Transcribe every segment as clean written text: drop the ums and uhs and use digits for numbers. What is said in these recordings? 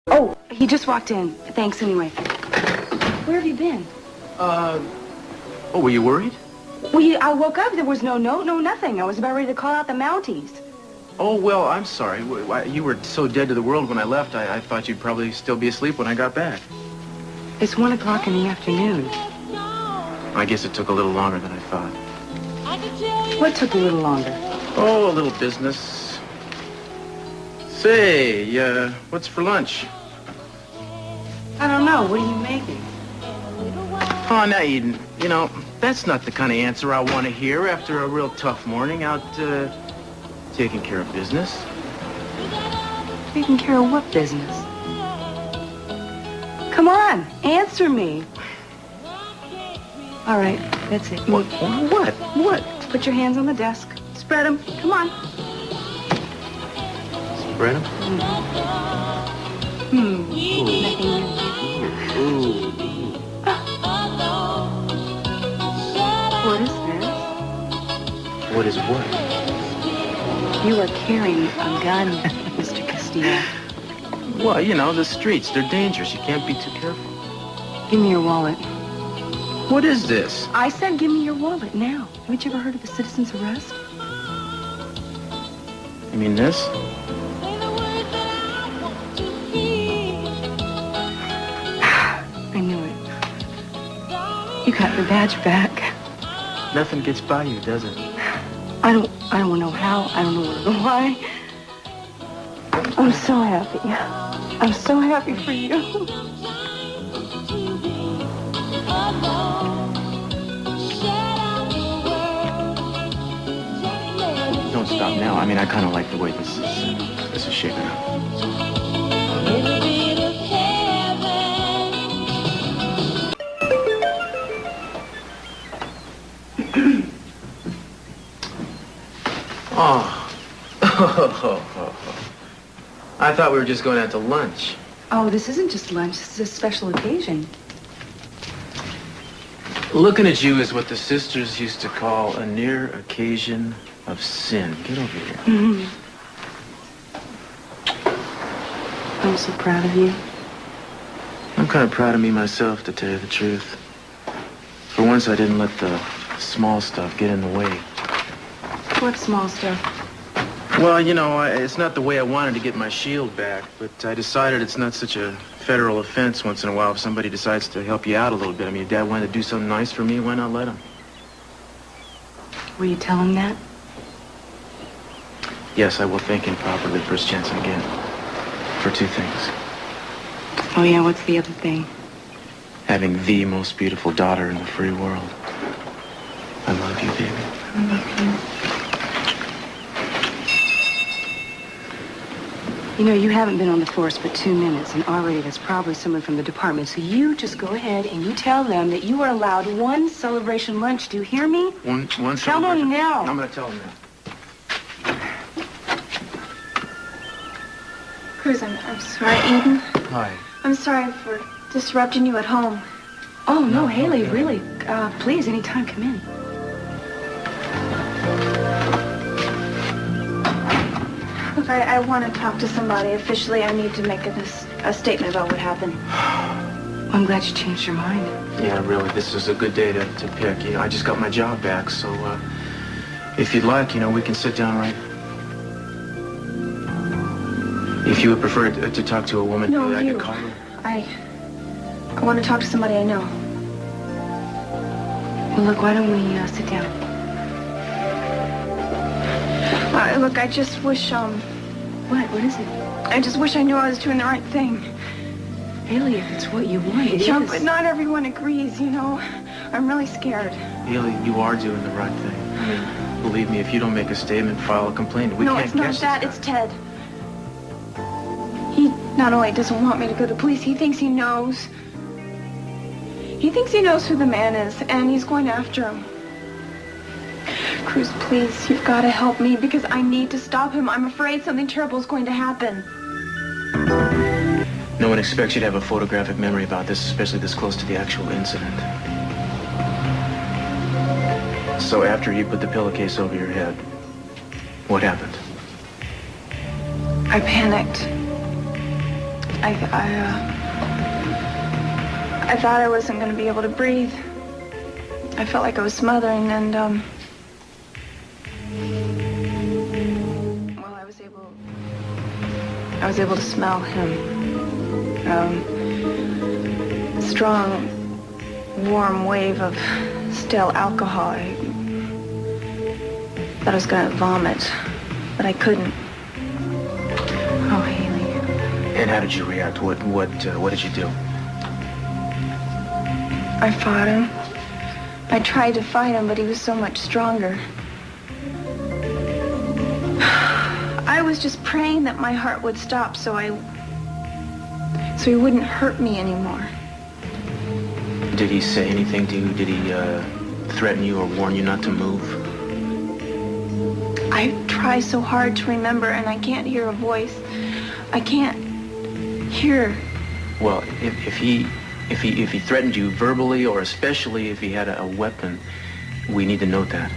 Oh, he just walked in. Thanks anyway. Where have you been? Oh, were you worried? Well, I woke up. There was no note, no nothing. I was about ready to call out the Mounties. Oh, well, I'm sorry. You were so dead to the world when I left, I thought you'd probably still be asleep when I got back. It's 1 o'clock in the afternoon. I guess it took a little longer than I thought. What took a little longer? Oh, a little business. Say, what's for lunch? I don't know. What are you making? Oh, now, Eden, you know, that's not the kind of answer I want to hear after a real tough morning out, taking care of business. Taking care of what business? Come on, answer me. All right, that's it. What? What? Put your hands on the desk. Spread them. Come on. Spread them? Nothing new. Ooh. What is this? What is what? You are carrying a gun, Mr. Castillo. Well, you know, the streets, they're dangerous. You can't be too careful. Give me your wallet. What is this? I said give me your wallet now. Haven't you ever heard of the citizen's arrest? You mean this? I knew it. You got the badge back. Nothing gets by you, does it? I don't know how. I don't know why. I'm so happy. I'm so happy for you. Don't stop now. I mean, I kind of like the way this is shaping up. I thought we were just going out to lunch. Oh, this isn't just lunch. This is a special occasion. Looking at you is what the sisters used to call a near occasion of sin. Get over here. Mm-hmm. I'm so proud of you. I'm kind of proud of me myself, to tell you the truth. For once, I didn't let the small stuff get in the way. What small stuff? Well, you know, it's not the way I wanted to get my shield back, but I decided it's not such a federal offense once in a while if somebody decides to help you out a little bit. I mean, if Dad wanted to do something nice for me, why not let him? Will you tell him that? Yes, I will thank him properly for his chance again. For two things. Oh, yeah, what's the other thing? Having the most beautiful daughter in the free world. I love you, baby. I love you. You know, you haven't been on the force but 2 minutes, and already there's probably someone from the department. So you just go ahead and you tell them that you are allowed one celebration lunch. Do you hear me? One Tell celebration. them now. I'm going to tell them now. Cruz, I'm sorry, Eden. Hi. I'm sorry for disrupting you at home. Oh, no, Haley, really. Please, anytime, come in. Look, I want to talk to somebody officially. I need to make a statement about what happened. I'm glad you changed your mind. Yeah, really, this is a good day to pick. You know, I just got my job back, so if you'd like, you know, we can sit down right. If you would prefer to talk to a woman, No, I you. could call her. I want to talk to somebody I know. Well, look, why don't we sit down? Look, I just wish, What? What is it? I just wish I knew I was doing the right thing. Haley, if it's what you want, it Yeah, is. but not everyone agrees, you know. I'm really scared. Haley, you are doing the right thing. Believe me, if you don't make a statement, file a complaint. We No, can't it's not catch that. this It's guy. Ted. He not only doesn't want me to go to police, he thinks he knows. He thinks he knows who the man is, and he's going after him. Cruz, please, you've got to help me because I need to stop him. I'm afraid something terrible is going to happen. No one expects you to have a photographic memory about this, especially this close to the actual incident. So after you put the pillowcase over your head, what happened? I panicked. I thought I wasn't going to be able to breathe. I felt like I was smothering, and, well, I was able to smell him. Strong, warm wave of stale alcohol. I thought I was going to vomit, but I couldn't. Oh, Haley. And how did you react? What did you do? I fought him. I tried to fight him, but he was so much stronger. I was just praying that my heart would stop so he wouldn't hurt me anymore. Did he say anything to you? Did he threaten you or warn you not to move? I try so hard to remember, and I can't hear a voice. I can't hear. Well, if he threatened you verbally, or especially if he had a weapon, we need to note that.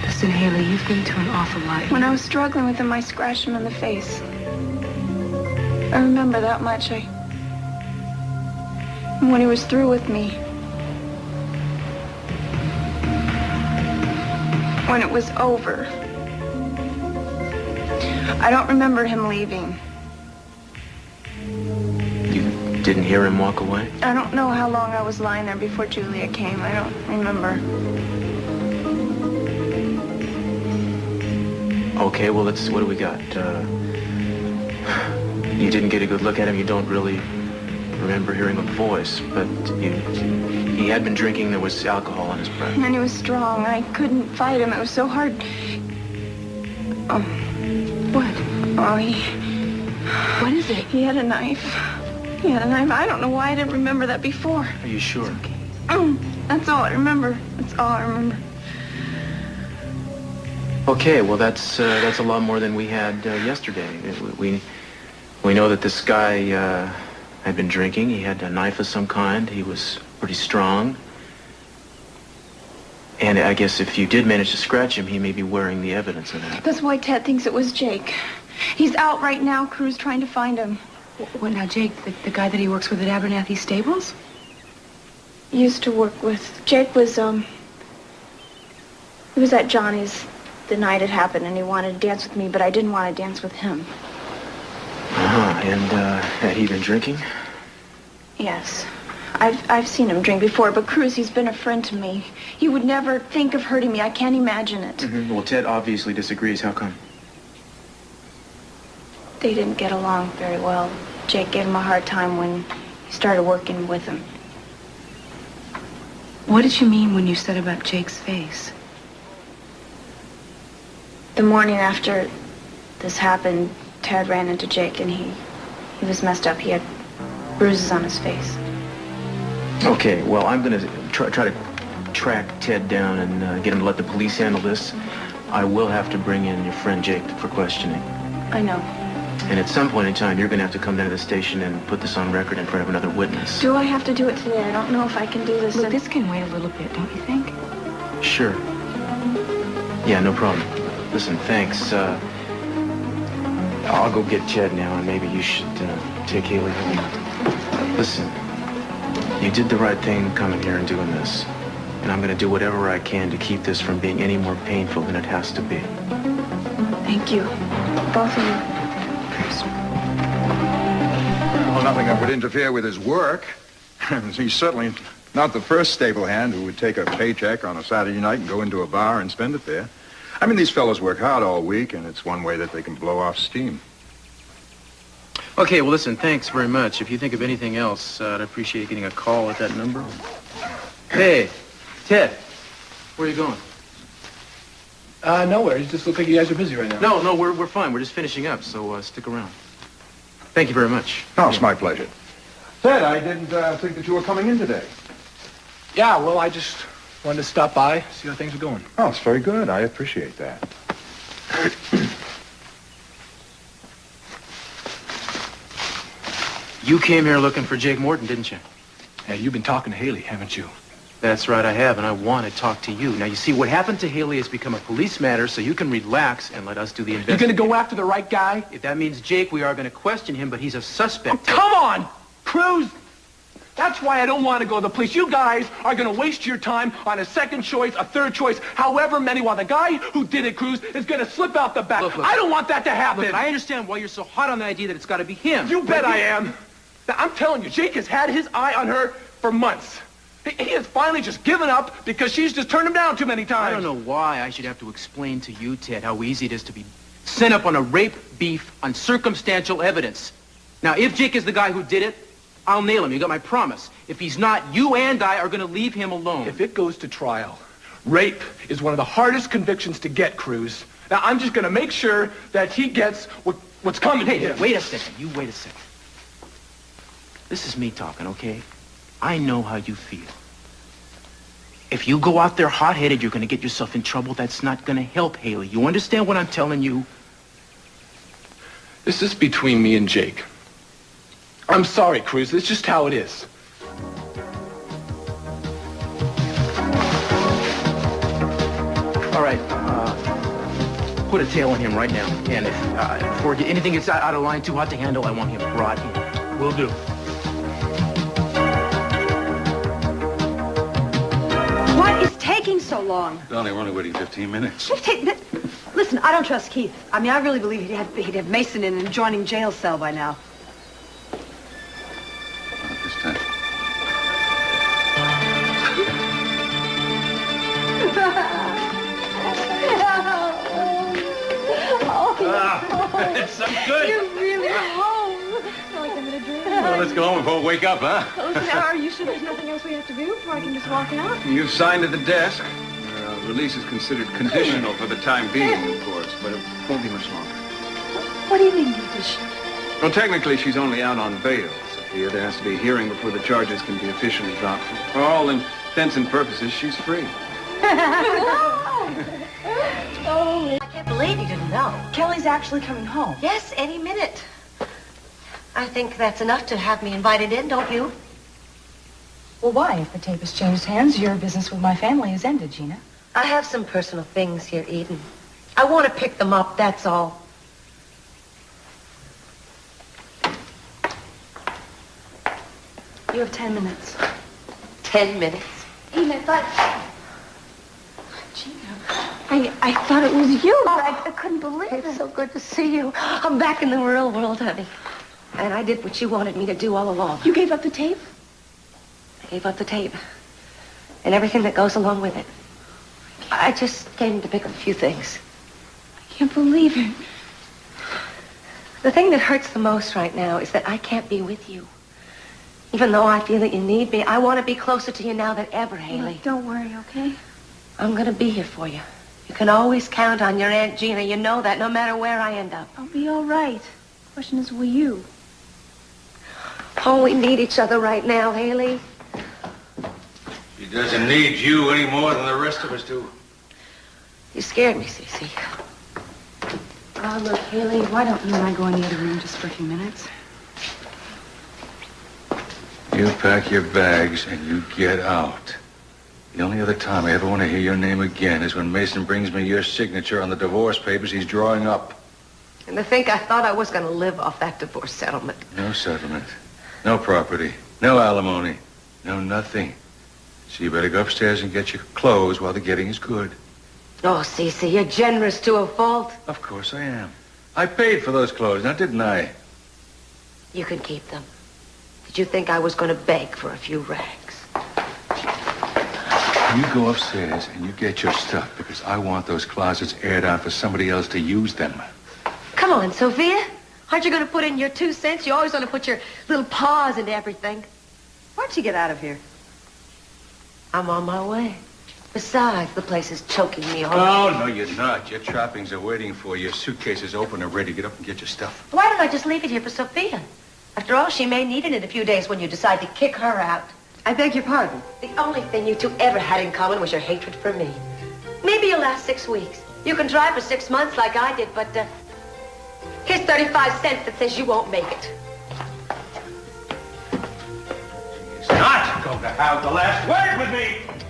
Listen, Haley, you've been through an awful lot. When I was struggling with him, I scratched him in the face. I remember that much. And when he was through with me, when it was over, I don't remember him leaving. You didn't hear him walk away? I don't know how long I was lying there before Julia came. I don't remember. Okay, well, what do we got? You didn't get a good look at him. You don't really remember hearing a voice, but he had been drinking. There was alcohol in his breath. And he was strong. I couldn't fight him. It was so hard. What? Oh, What is it? he had a knife. He had a knife. I don't know why I didn't remember that before. Are you sure? Okay. That's all I remember. That's all I remember. Okay, well, that's a lot more than we had yesterday. We know that this guy had been drinking. He had a knife of some kind. He was pretty strong. And I guess if you did manage to scratch him, he may be wearing the evidence of that. That's why Ted thinks it was Jake. He's out right now, Cruz, trying to find him. What now, Jake, the guy that he works with at Abernathy Stables? Used to work with. Jake was, he was at Johnny's the night it happened, and he wanted to dance with me, but I didn't want to dance with him. And had he been drinking? Yes. I've seen him drink before, but Cruz, he's been a friend to me. He would never think of hurting me. I can't imagine it. Mm-hmm. Well, Ted obviously disagrees. How come? They didn't get along very well. Jake gave him a hard time when he started working with him. What did you mean when you said about Jake's face? The morning after this happened, Ted ran into Jake, and he was messed up. He had bruises on his face. Okay, well, I'm going to try to track Ted down and get him to let the police handle this. I will have to bring in your friend Jake for questioning. I know. And at some point in time, you're going to have to come down to the station and put this on record in front of another witness. Do I have to do it today? I don't know if I can do this. Look, this can wait a little bit, don't you think? Sure. Yeah, no problem. Listen, thanks. I'll go get Ted now, and maybe you should take Haley home. Listen, you did the right thing coming here and doing this. And I'm going to do whatever I can to keep this from being any more painful than it has to be. Thank you. Both of you. Well, nothing that would interfere with his work. He's certainly not the first stable hand who would take a paycheck on a Saturday night and go into a bar and spend it there. I mean, these fellows work hard all week, and it's one way that they can blow off steam. Okay, well, listen, thanks very much. If you think of anything else, I'd appreciate getting a call at that number. Hey, Ted, where are you going? Nowhere. You just look like you guys are busy right now. No, we're fine. We're just finishing up, so stick around. Thank you very much. Oh, it's my pleasure. Ted, I didn't think that you were coming in today. Yeah, well, I just wanted to stop by, see how things are going. Oh, it's very good. I appreciate that. You came here looking for Jake Morton, didn't you? Hey, you've been talking to Haley, haven't you? That's right, I have, and I want to talk to you. Now, you see, what happened to Haley has become a police matter, so you can relax and let us do the You're investigation. gonna go after the right guy? If that means Jake, we are going to question him, but he's a suspect. Oh, come on, Cruz! That's why I don't want to go to the police. You guys are going to waste your time on a second choice, a third choice, however many, while the guy who did it, Cruz, is going to slip out the back. Look. I don't want that to happen. Look, I understand why you're so hot on the idea that it's got to be him. You bet I am. Now, I'm telling you, Jake has had his eye on her for months. He has finally just given up because she's just turned him down too many times. I don't know why I should have to explain to you, Ted, how easy it is to be sent up on a rape beef on circumstantial evidence. Now, if Jake is the guy who did it, I'll nail him. You got my promise. If he's not, you and I are going to leave him alone. If it goes to trial, rape is one of the hardest convictions to get, Cruz. Now, I'm just going to make sure that he gets what's coming to him. Wait a second. You wait a second. This is me talking, okay? I know how you feel. If you go out there hot-headed, you're going to get yourself in trouble. That's not going to help Haley. You understand what I'm telling you? This is between me and Jake. I'm sorry, Cruz. It's just how it is. All right. Put a tail on him right now. And if before anything gets out of line, too hot to handle, I want him brought in. Will do. What is taking so long? Darling, we're only waiting 15 minutes. Listen, I don't trust Keith. I mean, I really believe he'd have Mason in an adjoining jail cell by now. Not this time. It's so good. You're really home. Feel like I'm in a dream. Well, let's go home before we wake up, huh? Listen, are you sure there's nothing else we have to do before I can just walk out? You've signed at the desk. Release is considered conditional for the time being, of course, but it won't be much longer. What do you mean, condition? Well, technically, she's only out on bail, Sophia. There has to be a hearing before the charges can be officially dropped. For all intents and purposes, she's free. I can't believe you didn't know. Kelly's actually coming home. Yes, any minute. I think that's enough to have me invited in, don't you? Well, why? If the tape has changed hands, your business with my family is ended, Gina. I have some personal things here, Eden. I want to pick them up, that's all. You have 10 minutes. 10 minutes. Eden, I thought... Gina, I thought it was you. I couldn't believe it. It's so good to see you. I'm back in the real world, honey. And I did what you wanted me to do all along. You gave up the tape? I gave up the tape. And everything that goes along with it. I just came to pick up a few things. I can't believe it. The thing that hurts the most right now is that I can't be with you. Even though I feel that you need me, I want to be closer to you now than ever, Haley. Look, don't worry, okay? I'm going to be here for you. You can always count on your Aunt Gina. You know that, no matter where I end up. I'll be all right. The question is, will you? Oh, we need each other right now, Haley. She doesn't need you any more than the rest of us do. You scared me, Cece. Oh, look, Haley, why don't you and I go in the other room just for a few minutes? You pack your bags and you get out. The only other time I ever want to hear your name again is when Mason brings me your signature on the divorce papers he's drawing up. And to think I thought I was going to live off that divorce settlement. No settlement. No property. No alimony. No nothing. So you better go upstairs and get your clothes while the getting is good. Oh, Cece, you're generous to a fault. Of course I am. I paid for those clothes, now didn't I? You can keep them. Did you think I was going to beg for a few rags? You go upstairs and you get your stuff because I want those closets aired out for somebody else to use them. Come on, Sophia. Aren't you going to put in your 2 cents? You always want to put your little paws into everything. Why don't you get out of here? I'm on my way. Besides, the place is choking me off. Oh, no, you're not. Your trappings are waiting for you. Your suitcase is open and ready. Get up and get your stuff. Why don't I just leave it here for Sophia? After all, she may need it in a few days when you decide to kick her out. I beg your pardon. The only thing you two ever had in common was your hatred for me. Maybe you'll last 6 weeks. You can try for 6 months like I did, but here's 35 cents that says you won't make it. She's not going to have the last word with me.